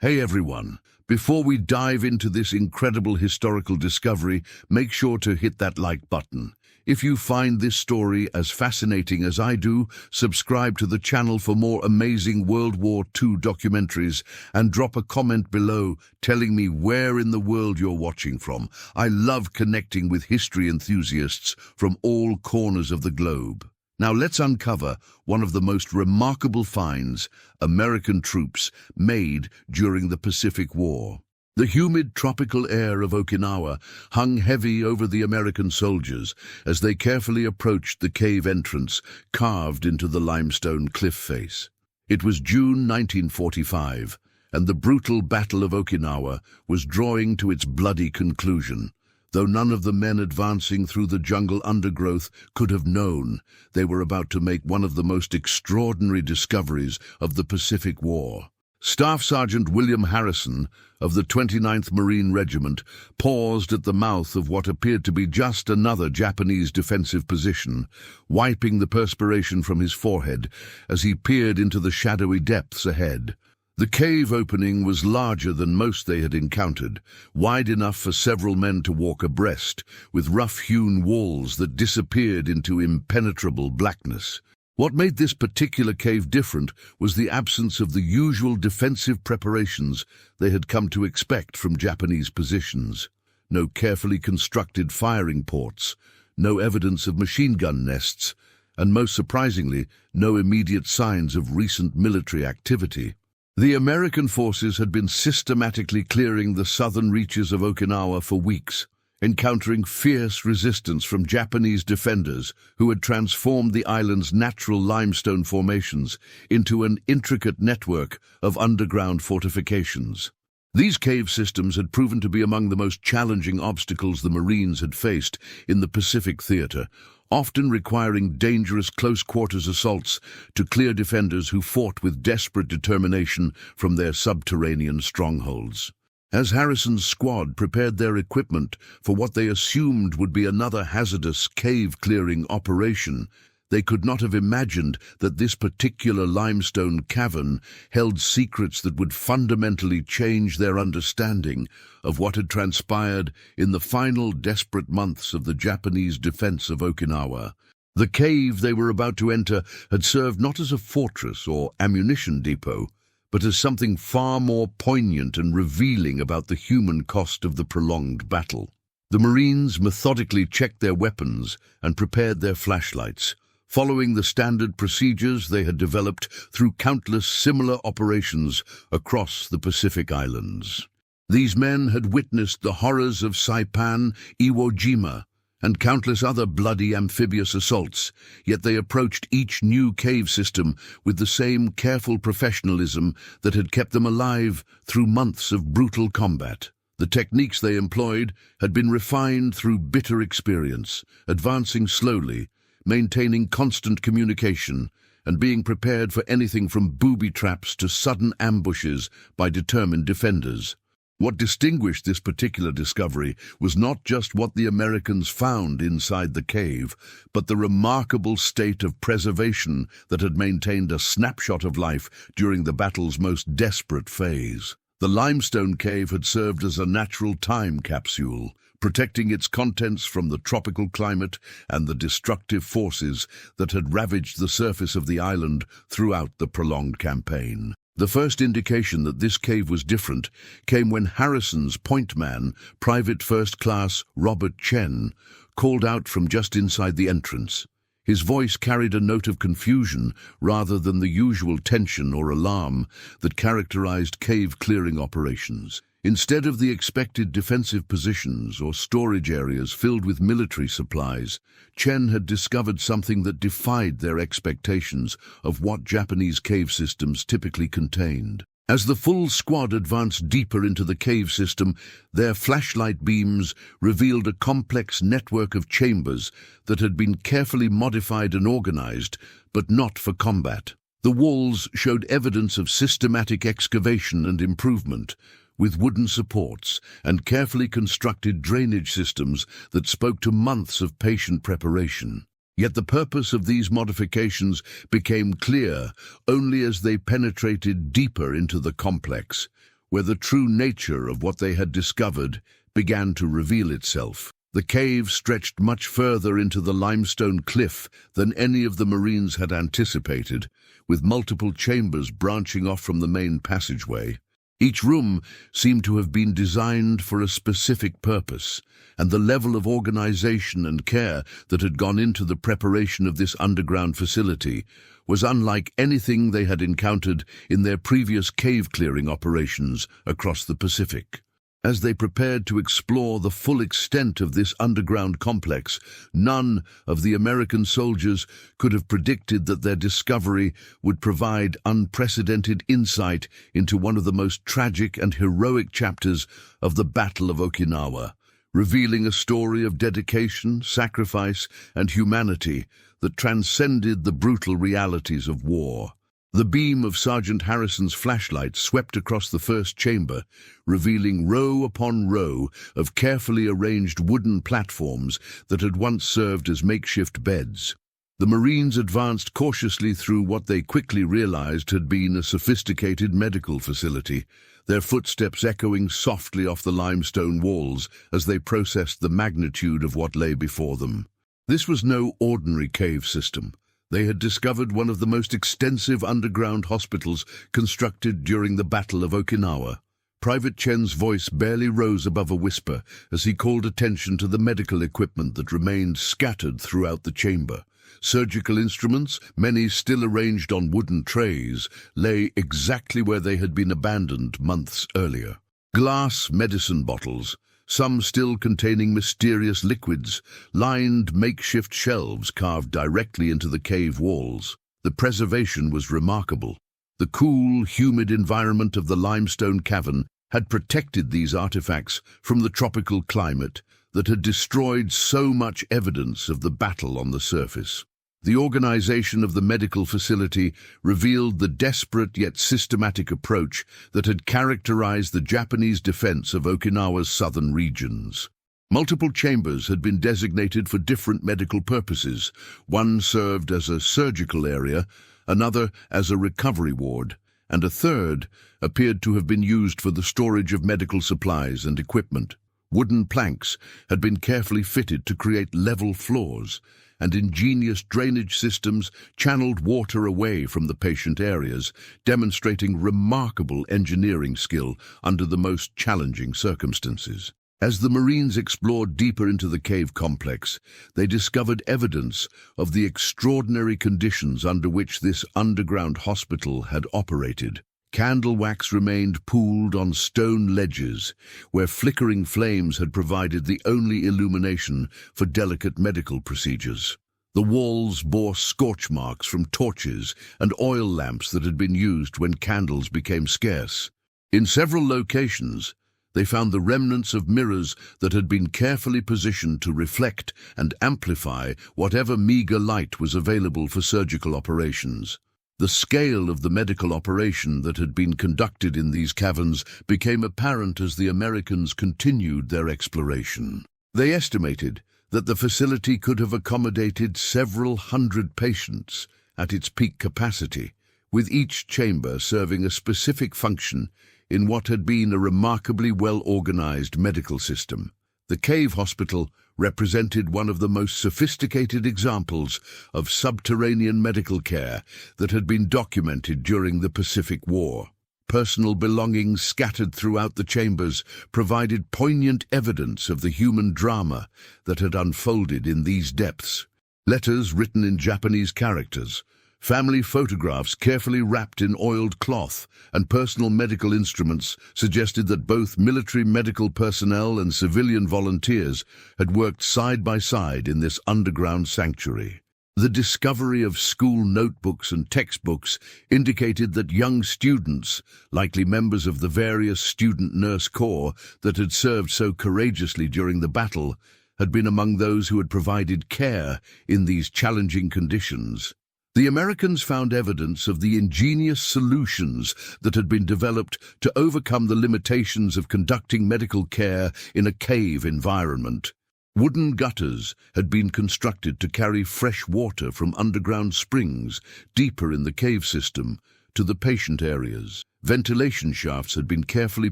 Hey everyone, before we dive into this incredible historical discovery, make sure to hit that like button. If you find this story as fascinating as I do, subscribe to the channel for more amazing World War II documentaries and drop a comment below telling me where in the world you're watching from. I love connecting with history enthusiasts from all corners of the globe. Now let's uncover one of the most remarkable finds American troops made during the Pacific War. The humid tropical air of Okinawa hung heavy over the American soldiers as they carefully approached the cave entrance carved into the limestone cliff face. It was June 1945, and the brutal Battle of Okinawa was drawing to its bloody conclusion. Though none of the men advancing through the jungle undergrowth could have known, they were about to make one of the most extraordinary discoveries of the Pacific War. Staff Sergeant William Harrison of the 29th Marine Regiment paused at the mouth of what appeared to be just another Japanese defensive position, wiping the perspiration from his forehead as he peered into the shadowy depths ahead. The cave opening was larger than most they had encountered, wide enough for several men to walk abreast, with rough-hewn walls that disappeared into impenetrable blackness. What made this particular cave different was the absence of the usual defensive preparations they had come to expect from Japanese positions. No carefully constructed firing ports, no evidence of machine gun nests, and most surprisingly, no immediate signs of recent military activity. The American forces had been systematically clearing the southern reaches of Okinawa for weeks, encountering fierce resistance from Japanese defenders who had transformed the island's natural limestone formations into an intricate network of underground fortifications. These cave systems had proven to be among the most challenging obstacles the Marines had faced in the Pacific theater, often requiring dangerous close-quarters assaults to clear defenders who fought with desperate determination from their subterranean strongholds. As Harrison's squad prepared their equipment for what they assumed would be another hazardous cave-clearing operation, they could not have imagined that this particular limestone cavern held secrets that would fundamentally change their understanding of what had transpired in the final desperate months of the Japanese defense of Okinawa. The cave they were about to enter had served not as a fortress or ammunition depot, but as something far more poignant and revealing about the human cost of the prolonged battle. The Marines methodically checked their weapons and prepared their flashlights, following the standard procedures they had developed through countless similar operations across the Pacific Islands. These men had witnessed the horrors of Saipan, Iwo Jima, and countless other bloody amphibious assaults, yet they approached each new cave system with the same careful professionalism that had kept them alive through months of brutal combat. The techniques they employed had been refined through bitter experience, advancing slowly, maintaining constant communication, and being prepared for anything from booby traps to sudden ambushes by determined defenders. What distinguished this particular discovery was not just what the Americans found inside the cave, but the remarkable state of preservation that had maintained a snapshot of life during the battle's most desperate phase. The limestone cave had served as a natural time capsule, protecting its contents from the tropical climate and the destructive forces that had ravaged the surface of the island throughout the prolonged campaign. The first indication that this cave was different came when Harrison's point man, Private First Class Robert Chen, called out from just inside the entrance. His voice carried a note of confusion rather than the usual tension or alarm that characterized cave-clearing operations. Instead of the expected defensive positions or storage areas filled with military supplies, Chen had discovered something that defied their expectations of what Japanese cave systems typically contained. As the full squad advanced deeper into the cave system, their flashlight beams revealed a complex network of chambers that had been carefully modified and organized, but not for combat. The walls showed evidence of systematic excavation and improvement, with wooden supports and carefully constructed drainage systems that spoke to months of patient preparation. Yet the purpose of these modifications became clear only as they penetrated deeper into the complex, where the true nature of what they had discovered began to reveal itself. The cave stretched much further into the limestone cliff than any of the Marines had anticipated, with multiple chambers branching off from the main passageway. Each room seemed to have been designed for a specific purpose, and the level of organization and care that had gone into the preparation of this underground facility was unlike anything they had encountered in their previous cave-clearing operations across the Pacific. As they prepared to explore the full extent of this underground complex, none of the American soldiers could have predicted that their discovery would provide unprecedented insight into one of the most tragic and heroic chapters of the Battle of Okinawa, revealing a story of dedication, sacrifice, and humanity that transcended the brutal realities of war. The beam of Sergeant Harrison's flashlight swept across the first chamber, revealing row upon row of carefully arranged wooden platforms that had once served as makeshift beds. The Marines advanced cautiously through what they quickly realized had been a sophisticated medical facility, their footsteps echoing softly off the limestone walls as they processed the magnitude of what lay before them. This was no ordinary cave system. They had discovered one of the most extensive underground hospitals constructed during the Battle of Okinawa. Private Chen's voice barely rose above a whisper as he called attention to the medical equipment that remained scattered throughout the chamber. Surgical instruments, many still arranged on wooden trays, lay exactly where they had been abandoned months earlier. Glass medicine bottles, some still containing mysterious liquids, lined makeshift shelves carved directly into the cave walls. The preservation was remarkable. The cool, humid environment of the limestone cavern had protected these artifacts from the tropical climate that had destroyed so much evidence of the battle on the surface. The organization of the medical facility revealed the desperate yet systematic approach that had characterized the Japanese defense of Okinawa's southern regions. Multiple chambers had been designated for different medical purposes. One served as a surgical area, another as a recovery ward, and a third appeared to have been used for the storage of medical supplies and equipment. Wooden planks had been carefully fitted to create level floors, and ingenious drainage systems channeled water away from the patient areas, demonstrating remarkable engineering skill under the most challenging circumstances. As the Marines explored deeper into the cave complex, they discovered evidence of the extraordinary conditions under which this underground hospital had operated. Candle wax remained pooled on stone ledges, where flickering flames had provided the only illumination for delicate medical procedures. The walls bore scorch marks from torches and oil lamps that had been used when candles became scarce. In several locations, they found the remnants of mirrors that had been carefully positioned to reflect and amplify whatever meager light was available for surgical operations. The scale of the medical operation that had been conducted in these caverns became apparent as the Americans continued their exploration. They estimated that the facility could have accommodated several hundred patients at its peak capacity, with each chamber serving a specific function in what had been a remarkably well-organized medical system. The cave hospital represented one of the most sophisticated examples of subterranean medical care that had been documented during the Pacific War. Personal belongings scattered throughout the chambers provided poignant evidence of the human drama that had unfolded in these depths. Letters written in Japanese characters, family photographs carefully wrapped in oiled cloth, and personal medical instruments suggested that both military medical personnel and civilian volunteers had worked side by side in this underground sanctuary. The discovery of school notebooks and textbooks indicated that young students, likely members of the various student nurse corps that had served so courageously during the battle, had been among those who had provided care in these challenging conditions. The Americans found evidence of the ingenious solutions that had been developed to overcome the limitations of conducting medical care in a cave environment. Wooden gutters had been constructed to carry fresh water from underground springs deeper in the cave system to the patient areas. Ventilation shafts had been carefully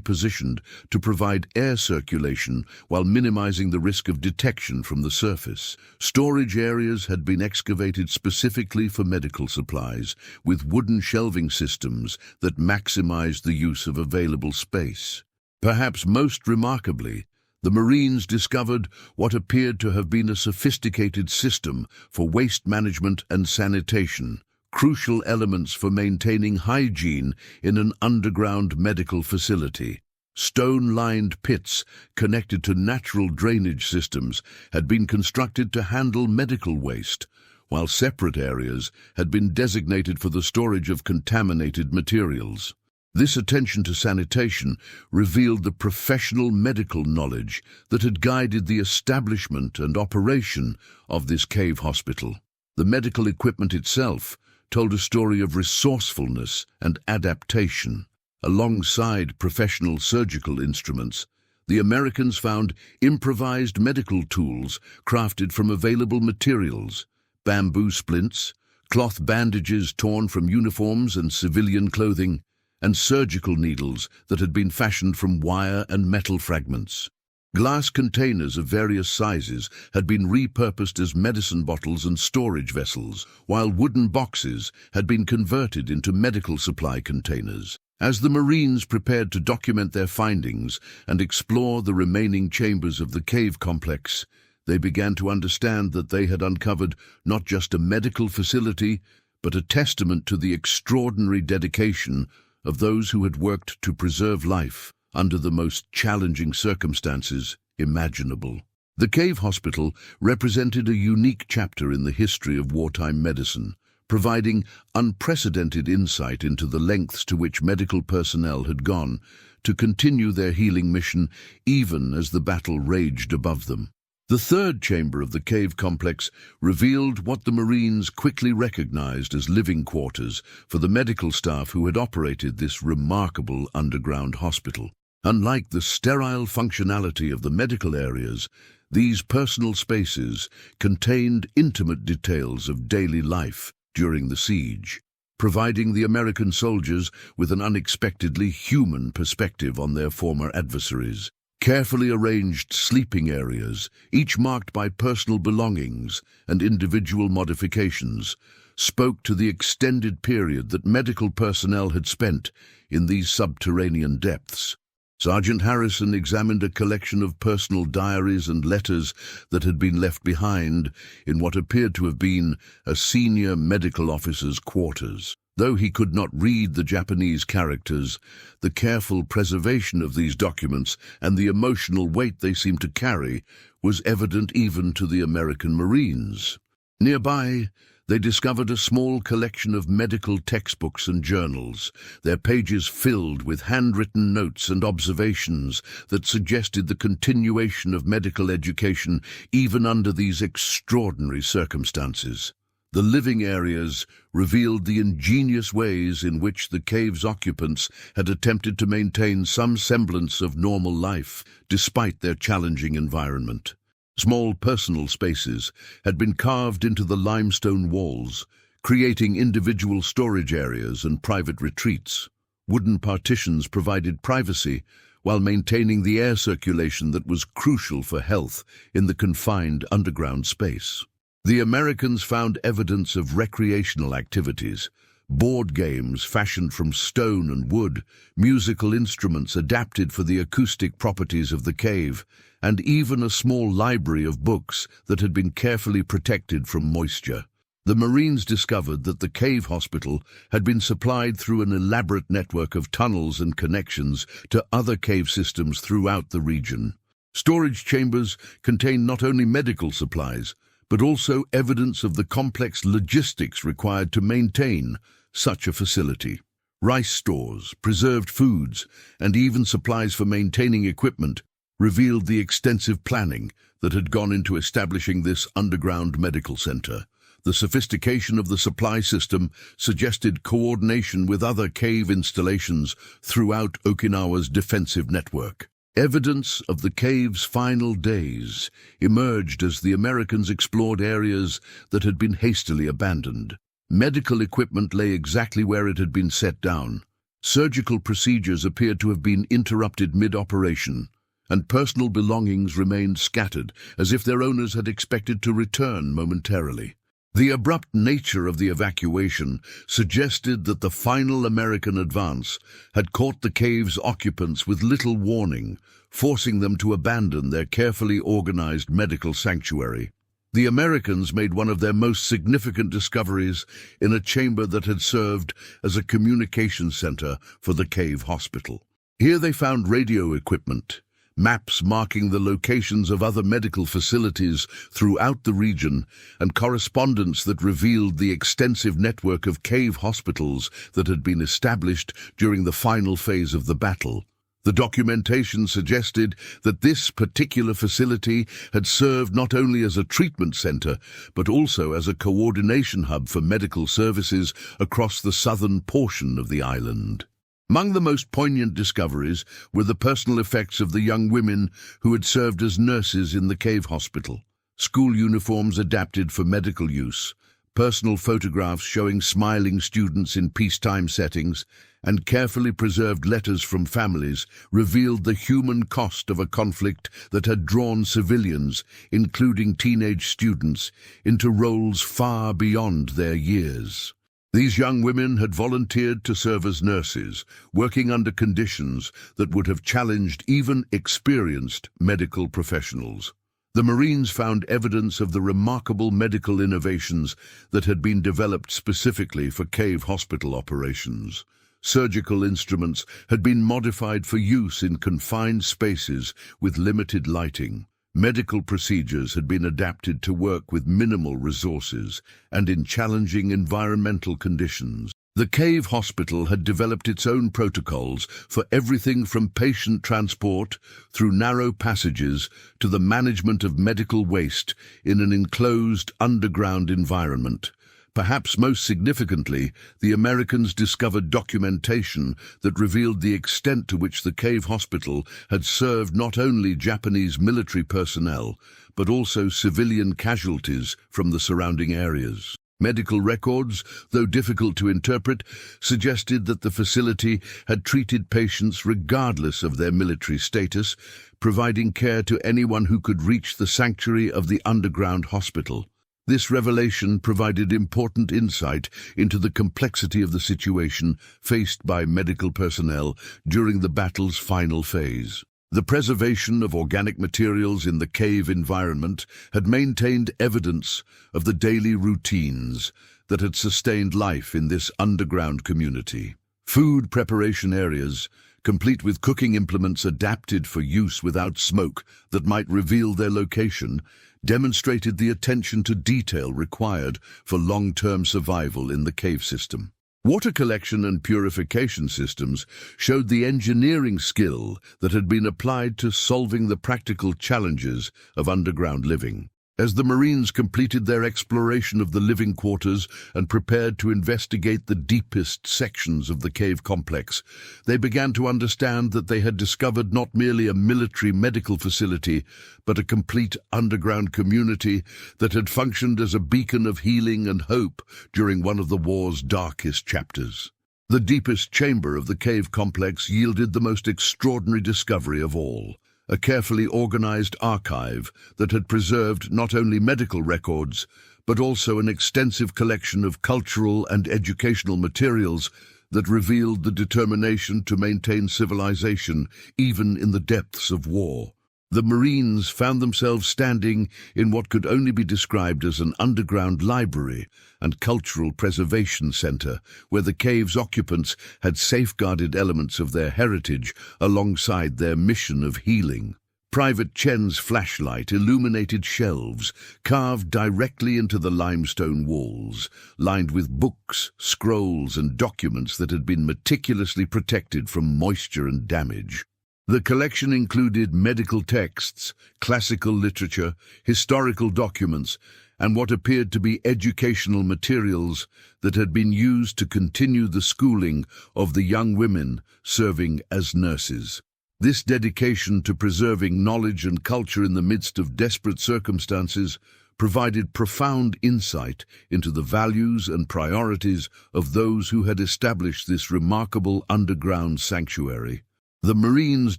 positioned to provide air circulation while minimizing the risk of detection from the surface. Storage areas had been excavated specifically for medical supplies, with wooden shelving systems that maximized the use of available space. Perhaps most remarkably, the Marines discovered what appeared to have been a sophisticated system for waste management and sanitation, crucial elements for maintaining hygiene in an underground medical facility. Stone-lined pits connected to natural drainage systems had been constructed to handle medical waste, while separate areas had been designated for the storage of contaminated materials. This attention to sanitation revealed the professional medical knowledge that had guided the establishment and operation of this cave hospital. The medical equipment itself told a story of resourcefulness and adaptation. Alongside professional surgical instruments, the Americans found improvised medical tools crafted from available materials: bamboo splints, cloth bandages torn from uniforms and civilian clothing, and surgical needles that had been fashioned from wire and metal fragments. Glass containers of various sizes had been repurposed as medicine bottles and storage vessels, while wooden boxes had been converted into medical supply containers. As the Marines prepared to document their findings and explore the remaining chambers of the cave complex, they began to understand that they had uncovered not just a medical facility, but a testament to the extraordinary dedication of those who had worked to preserve life under the most challenging circumstances imaginable. The cave hospital represented a unique chapter in the history of wartime medicine, providing unprecedented insight into the lengths to which medical personnel had gone to continue their healing mission even as the battle raged above them. The third chamber of the cave complex revealed what the Marines quickly recognized as living quarters for the medical staff who had operated this remarkable underground hospital. Unlike the sterile functionality of the medical areas, these personal spaces contained intimate details of daily life during the siege, providing the American soldiers with an unexpectedly human perspective on their former adversaries. Carefully arranged sleeping areas, each marked by personal belongings and individual modifications, spoke to the extended period that medical personnel had spent in these subterranean depths. Sergeant Harrison examined a collection of personal diaries and letters that had been left behind in what appeared to have been a senior medical officer's quarters. Though he could not read the Japanese characters, the careful preservation of these documents and the emotional weight they seemed to carry was evident even to the American Marines. Nearby, they discovered a small collection of medical textbooks and journals, their pages filled with handwritten notes and observations that suggested the continuation of medical education even under these extraordinary circumstances. The living areas revealed the ingenious ways in which the cave's occupants had attempted to maintain some semblance of normal life despite their challenging environment. Small personal spaces had been carved into the limestone walls, creating individual storage areas and private retreats. Wooden partitions provided privacy while maintaining the air circulation that was crucial for health in the confined underground space. The Americans found evidence of recreational activities, board games fashioned from stone and wood, musical instruments adapted for the acoustic properties of the cave, and even a small library of books that had been carefully protected from moisture. The Marines discovered that the cave hospital had been supplied through an elaborate network of tunnels and connections to other cave systems throughout the region. Storage chambers contained not only medical supplies, but also evidence of the complex logistics required to maintain such a facility. Rice stores, preserved foods, and even supplies for maintaining equipment revealed the extensive planning that had gone into establishing this underground medical center. The sophistication of the supply system suggested coordination with other cave installations throughout Okinawa's defensive network. Evidence of the cave's final days emerged as the Americans explored areas that had been hastily abandoned. Medical equipment lay exactly where it had been set down, Surgical procedures appeared to have been interrupted mid-operation, and personal belongings remained scattered as if their owners had expected to return momentarily. The abrupt nature of the evacuation suggested that the final American advance had caught the cave's occupants with little warning, forcing them to abandon their carefully organized medical sanctuary. The Americans made one of their most significant discoveries in a chamber that had served as a communication center for the cave hospital. Here they found radio equipment, maps marking the locations of other medical facilities throughout the region, and correspondence that revealed the extensive network of cave hospitals that had been established during the final phase of the battle. The documentation suggested that this particular facility had served not only as a treatment center, but also as a coordination hub for medical services across the southern portion of the island. Among the most poignant discoveries were the personal effects of the young women who had served as nurses in the cave hospital. School uniforms adapted for medical use, personal photographs showing smiling students in peacetime settings, and carefully preserved letters from families revealed the human cost of a conflict that had drawn civilians, including teenage students, into roles far beyond their years. These young women had volunteered to serve as nurses, working under conditions that would have challenged even experienced medical professionals. The Marines found evidence of the remarkable medical innovations that had been developed specifically for cave hospital operations. Surgical instruments had been modified for use in confined spaces with limited lighting. Medical procedures had been adapted to work with minimal resources and in challenging environmental conditions. The cave hospital had developed its own protocols for everything from patient transport through narrow passages to the management of medical waste in an enclosed underground environment. Perhaps most significantly, the Americans discovered documentation that revealed the extent to which the cave hospital had served not only Japanese military personnel, but also civilian casualties from the surrounding areas. Medical records, though difficult to interpret, suggested that the facility had treated patients regardless of their military status, providing care to anyone who could reach the sanctuary of the underground hospital. This revelation provided important insight into the complexity of the situation faced by medical personnel during the battle's final phase. The preservation of organic materials in the cave environment had maintained evidence of the daily routines that had sustained life in this underground community. Food preparation areas, complete with cooking implements adapted for use without smoke that might reveal their location, demonstrated the attention to detail required for long-term survival in the cave system. Water collection and purification systems showed the engineering skill that had been applied to solving the practical challenges of underground living. As the Marines completed their exploration of the living quarters and prepared to investigate the deepest sections of the cave complex, they began to understand that they had discovered not merely a military medical facility, but a complete underground community that had functioned as a beacon of healing and hope during one of the war's darkest chapters. The deepest chamber of the cave complex yielded the most extraordinary discovery of all: a carefully organized archive that had preserved not only medical records, but also an extensive collection of cultural and educational materials that revealed the determination to maintain civilization even in the depths of war. The Marines found themselves standing in what could only be described as an underground library and cultural preservation center, where the cave's occupants had safeguarded elements of their heritage alongside their mission of healing. Private Chen's flashlight illuminated shelves carved directly into the limestone walls, lined with books, scrolls, and documents that had been meticulously protected from moisture and damage. The collection included medical texts, classical literature, historical documents, and what appeared to be educational materials that had been used to continue the schooling of the young women serving as nurses. This dedication to preserving knowledge and culture in the midst of desperate circumstances provided profound insight into the values and priorities of those who had established this remarkable underground sanctuary. The Marines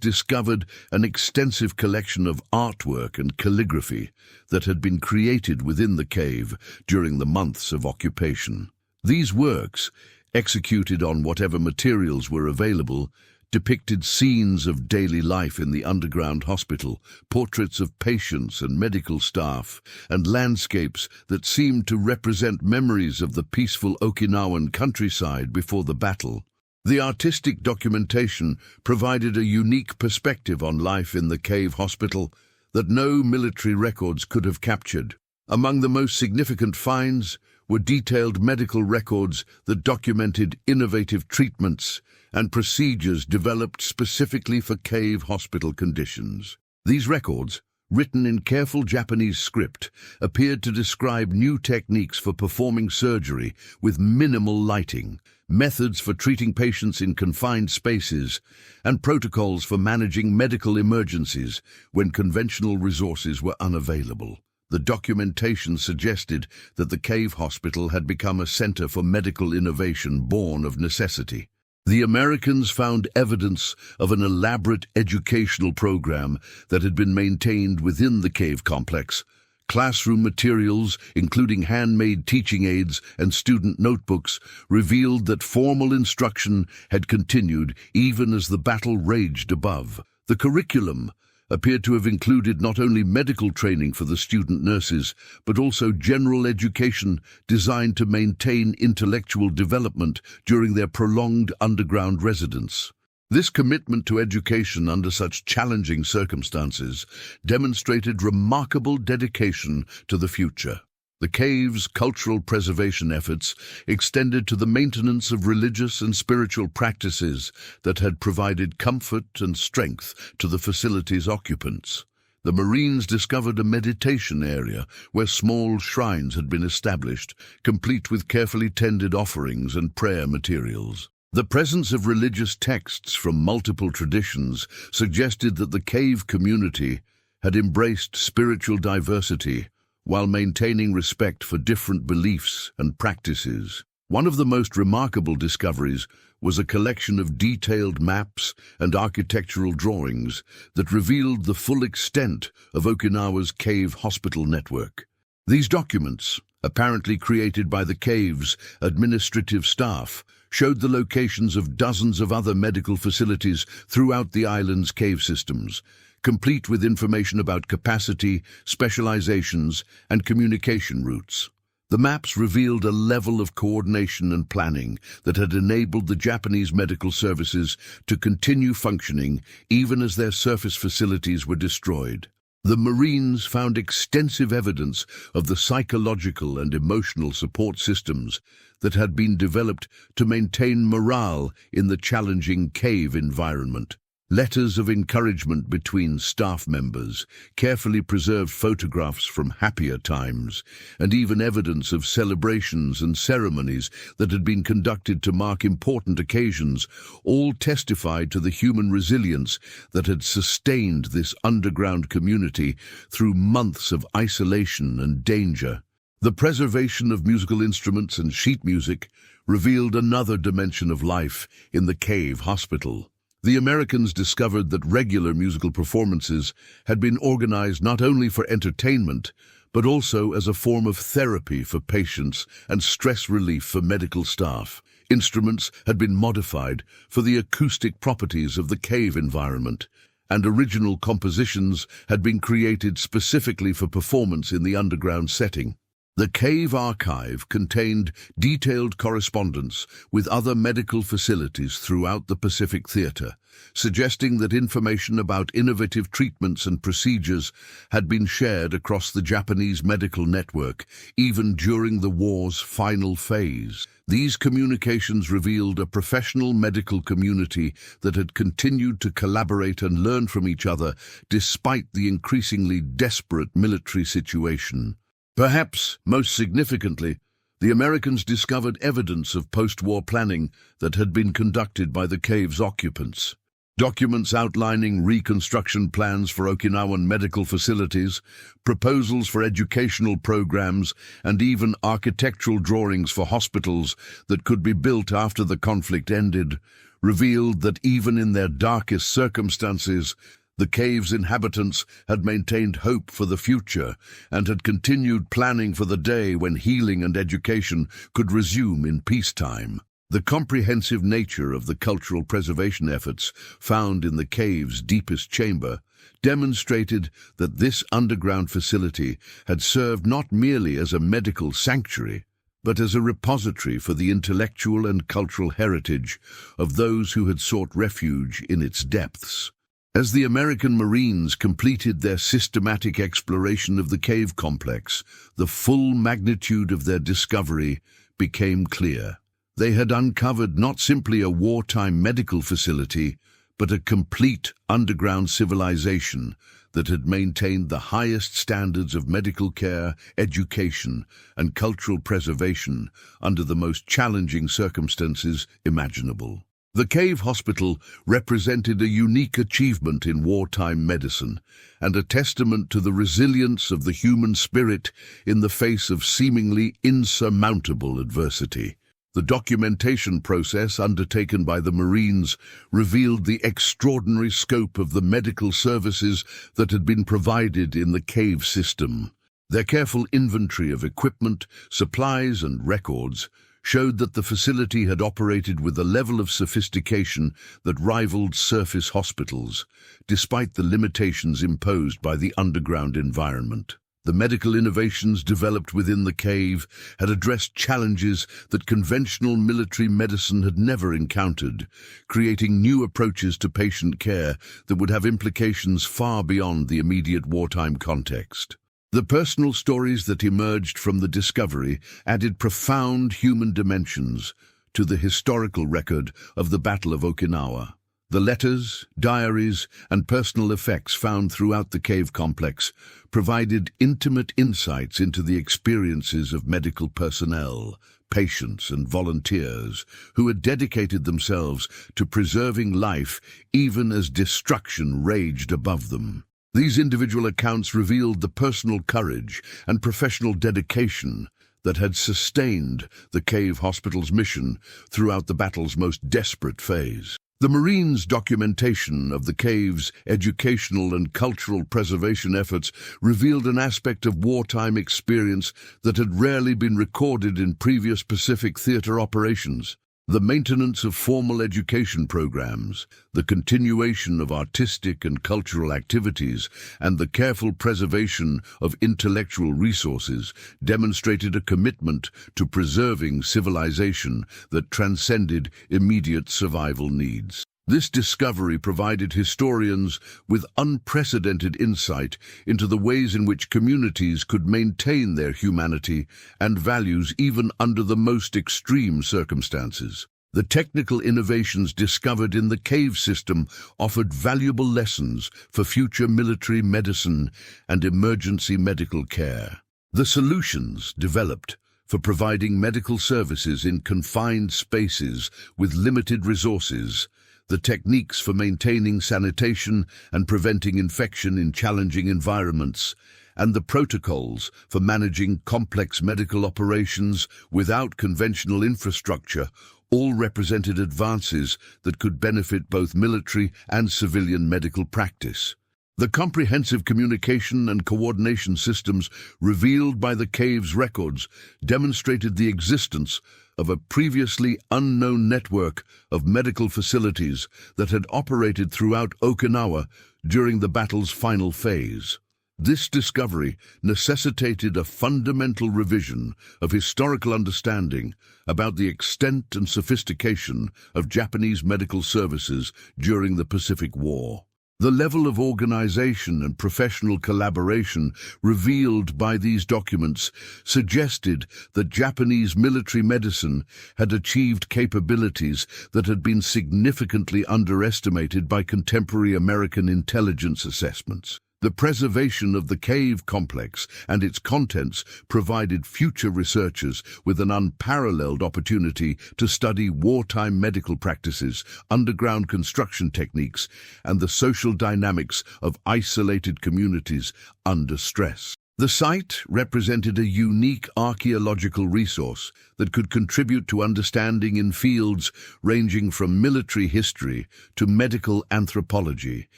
discovered an extensive collection of artwork and calligraphy that had been created within the cave during the months of occupation. These works, executed on whatever materials were available, depicted scenes of daily life in the underground hospital, portraits of patients and medical staff, and landscapes that seemed to represent memories of the peaceful Okinawan countryside before the battle. The artistic documentation provided a unique perspective on life in the cave hospital that no military records could have captured. Among the most significant finds were detailed medical records that documented innovative treatments and procedures developed specifically for cave hospital conditions. These records, written in careful Japanese script, appeared to describe new techniques for performing surgery with minimal lighting, methods for treating patients in confined spaces, and protocols for managing medical emergencies when conventional resources were unavailable. The documentation suggested that the cave hospital had become a center for medical innovation born of necessity. The Americans found evidence of an elaborate educational program that had been maintained within the cave complex. Classroom materials, including handmade teaching aids and student notebooks, revealed that formal instruction had continued even as the battle raged above. The curriculum appeared to have included not only medical training for the student nurses, but also general education designed to maintain intellectual development during their prolonged underground residence. This commitment to education under such challenging circumstances demonstrated remarkable dedication to the future. The cave's cultural preservation efforts extended to the maintenance of religious and spiritual practices that had provided comfort and strength to the facility's occupants. The Marines discovered a meditation area where small shrines had been established, complete with carefully tended offerings and prayer materials. The presence of religious texts from multiple traditions suggested that the cave community had embraced spiritual diversity while maintaining respect for different beliefs and practices. One of the most remarkable discoveries was a collection of detailed maps and architectural drawings that revealed the full extent of Okinawa's cave hospital network. These documents, apparently created by the cave's administrative staff, showed the locations of dozens of other medical facilities throughout the island's cave systems, complete with information about capacity, specializations, and communication routes. The maps revealed a level of coordination and planning that had enabled the Japanese medical services to continue functioning even as their surface facilities were destroyed. The Marines found extensive evidence of the psychological and emotional support systems that had been developed to maintain morale in the challenging cave environment. Letters of encouragement between staff members, carefully preserved photographs from happier times, and even evidence of celebrations and ceremonies that had been conducted to mark important occasions, all testified to the human resilience that had sustained this underground community through months of isolation and danger. The preservation of musical instruments and sheet music revealed another dimension of life in the cave hospital. The Americans discovered that regular musical performances had been organized not only for entertainment, but also as a form of therapy for patients and stress relief for medical staff. Instruments had been modified for the acoustic properties of the cave environment, and original compositions had been created specifically for performance in the underground setting. The cave archive contained detailed correspondence with other medical facilities throughout the Pacific Theater, suggesting that information about innovative treatments and procedures had been shared across the Japanese medical network, even during the war's final phase. These communications revealed a professional medical community that had continued to collaborate and learn from each other despite the increasingly desperate military situation. Perhaps most significantly, the Americans discovered evidence of post-war planning that had been conducted by the cave's occupants. Documents outlining reconstruction plans for Okinawan medical facilities, proposals for educational programs, and even architectural drawings for hospitals that could be built after the conflict ended, revealed that even in their darkest circumstances, the cave's inhabitants had maintained hope for the future and had continued planning for the day when healing and education could resume in peacetime. The comprehensive nature of the cultural preservation efforts found in the cave's deepest chamber demonstrated that this underground facility had served not merely as a medical sanctuary, but as a repository for the intellectual and cultural heritage of those who had sought refuge in its depths. As the American Marines completed their systematic exploration of the cave complex, the full magnitude of their discovery became clear. They had uncovered not simply a wartime medical facility, but a complete underground civilization that had maintained the highest standards of medical care, education, and cultural preservation under the most challenging circumstances imaginable. The Cave Hospital represented a unique achievement in wartime medicine and a testament to the resilience of the human spirit in the face of seemingly insurmountable adversity. The documentation process undertaken by the Marines revealed the extraordinary scope of the medical services that had been provided in the cave system. Their careful inventory of equipment, supplies, and records showed that the facility had operated with a level of sophistication that rivaled surface hospitals, despite the limitations imposed by the underground environment. The medical innovations developed within the cave had addressed challenges that conventional military medicine had never encountered, creating new approaches to patient care that would have implications far beyond the immediate wartime context. The personal stories that emerged from the discovery added profound human dimensions to the historical record of the Battle of Okinawa. The letters, diaries, and personal effects found throughout the cave complex provided intimate insights into the experiences of medical personnel, patients, and volunteers who had dedicated themselves to preserving life even as destruction raged above them. These individual accounts revealed the personal courage and professional dedication that had sustained the Cave Hospital's mission throughout the battle's most desperate phase. The Marines' documentation of the cave's educational and cultural preservation efforts revealed an aspect of wartime experience that had rarely been recorded in previous Pacific Theater operations. The maintenance of formal education programs, the continuation of artistic and cultural activities, and the careful preservation of intellectual resources demonstrated a commitment to preserving civilization that transcended immediate survival needs. This discovery provided historians with unprecedented insight into the ways in which communities could maintain their humanity and values even under the most extreme circumstances. The technical innovations discovered in the cave system offered valuable lessons for future military medicine and emergency medical care. The solutions developed for providing medical services in confined spaces with limited resources, the techniques for maintaining sanitation and preventing infection in challenging environments, and the protocols for managing complex medical operations without conventional infrastructure all represented advances that could benefit both military and civilian medical practice. The comprehensive communication and coordination systems revealed by the cave's records demonstrated the existence of a previously unknown network of medical facilities that had operated throughout Okinawa during the battle's final phase. This discovery necessitated a fundamental revision of historical understanding about the extent and sophistication of Japanese medical services during the Pacific War. The level of organization and professional collaboration revealed by these documents suggested that Japanese military medicine had achieved capabilities that had been significantly underestimated by contemporary American intelligence assessments. The preservation of the cave complex and its contents provided future researchers with an unparalleled opportunity to study wartime medical practices, underground construction techniques, and the social dynamics of isolated communities under stress. The site represented a unique archaeological resource that could contribute to understanding in fields ranging from military history to medical anthropology,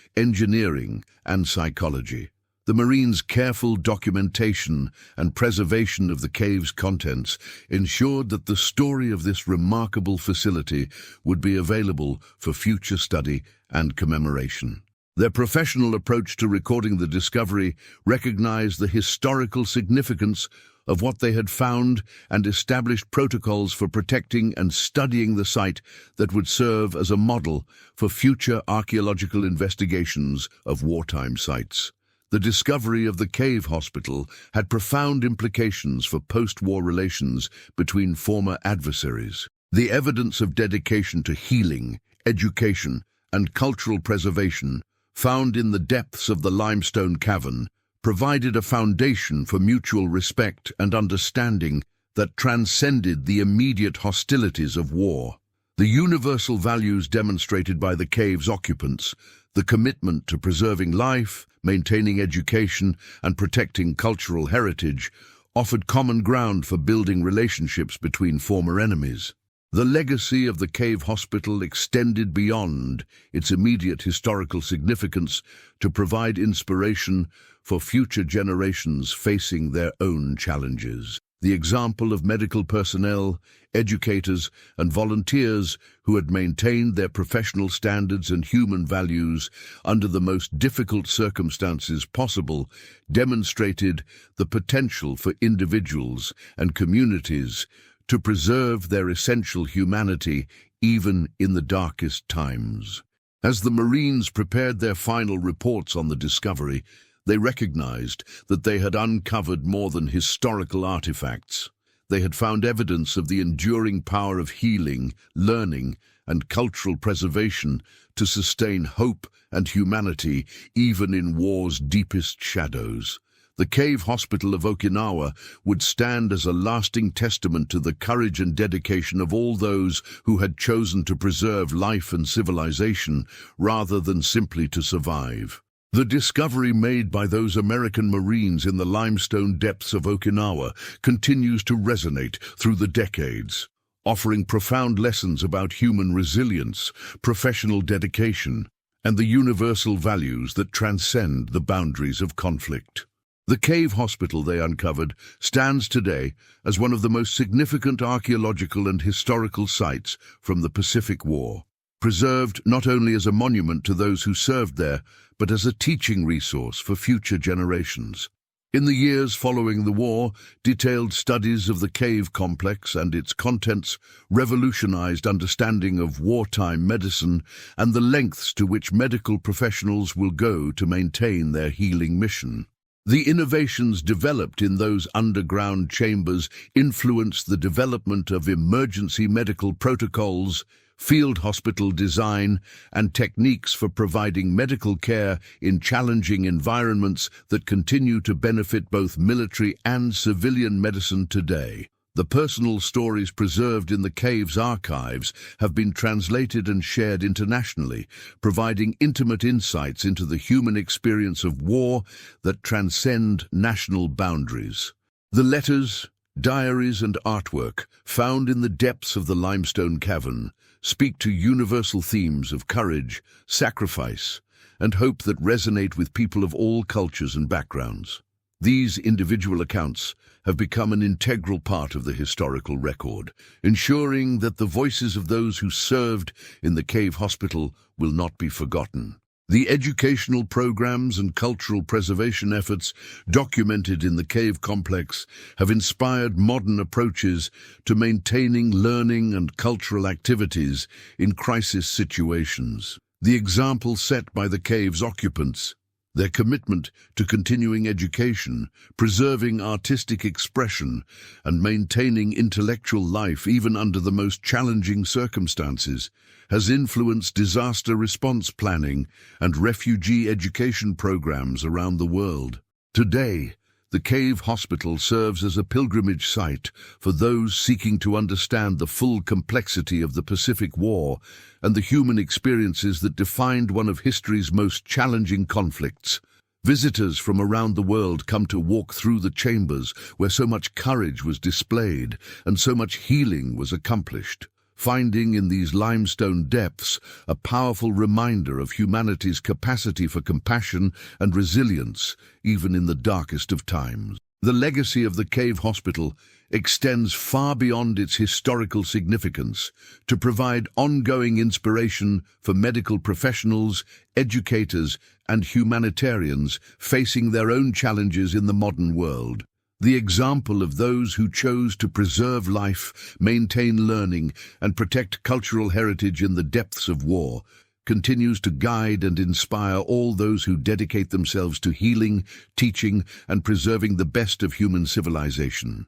engineering, and psychology. The Marines' careful documentation and preservation of the cave's contents ensured that the story of this remarkable facility would be available for future study and commemoration. Their professional approach to recording the discovery recognized the historical significance of what they had found and established protocols for protecting and studying the site that would serve as a model for future archaeological investigations of wartime sites. The discovery of the cave hospital had profound implications for post-war relations between former adversaries. The evidence of dedication to healing, education, and cultural preservation found in the depths of the limestone cavern provided a foundation for mutual respect and understanding that transcended the immediate hostilities of war. The universal values demonstrated by the cave's occupants, the commitment to preserving life, maintaining education, and protecting cultural heritage, offered common ground for building relationships between former enemies. The legacy of the cave hospital extended beyond its immediate historical significance to provide inspiration for future generations facing their own challenges. The example of medical personnel, educators, and volunteers who had maintained their professional standards and human values under the most difficult circumstances possible demonstrated the potential for individuals and communities to preserve their essential humanity even in the darkest times. As the Marines prepared their final reports on the discovery, they recognized that they had uncovered more than historical artifacts. They had found evidence of the enduring power of healing, learning, and cultural preservation to sustain hope and humanity even in war's deepest shadows. The Cave Hospital of Okinawa would stand as a lasting testament to the courage and dedication of all those who had chosen to preserve life and civilization rather than simply to survive. The discovery made by those American Marines in the limestone depths of Okinawa continues to resonate through the decades, offering profound lessons about human resilience, professional dedication, and the universal values that transcend the boundaries of conflict. The cave hospital they uncovered stands today as one of the most significant archaeological and historical sites from the Pacific War, preserved not only as a monument to those who served there, but as a teaching resource for future generations. In the years following the war, detailed studies of the cave complex and its contents revolutionized understanding of wartime medicine and the lengths to which medical professionals will go to maintain their healing mission. The innovations developed in those underground chambers influenced the development of emergency medical protocols, field hospital design, and techniques for providing medical care in challenging environments that continue to benefit both military and civilian medicine today. The personal stories preserved in the cave's archives have been translated and shared internationally, providing intimate insights into the human experience of war that transcend national boundaries. The letters, diaries, and artwork found in the depths of the limestone cavern speak to universal themes of courage, sacrifice, and hope that resonate with people of all cultures and backgrounds. These individual accounts have become an integral part of the historical record, ensuring that the voices of those who served in the cave hospital will not be forgotten. The educational programs and cultural preservation efforts documented in the cave complex have inspired modern approaches to maintaining learning and cultural activities in crisis situations. The example set by the cave's occupants Their commitment to continuing education, preserving artistic expression, and maintaining intellectual life even under the most challenging circumstances has influenced disaster response planning and refugee education programs around the world. Today, the Cave Hospital serves as a pilgrimage site for those seeking to understand the full complexity of the Pacific War and the human experiences that defined one of history's most challenging conflicts. Visitors from around the world come to walk through the chambers where so much courage was displayed and so much healing was accomplished, finding in these limestone depths a powerful reminder of humanity's capacity for compassion and resilience, even in the darkest of times. The legacy of the Cave Hospital extends far beyond its historical significance to provide ongoing inspiration for medical professionals, educators, and humanitarians facing their own challenges in the modern world. The example of those who chose to preserve life, maintain learning, and protect cultural heritage in the depths of war continues to guide and inspire all those who dedicate themselves to healing, teaching, and preserving the best of human civilization.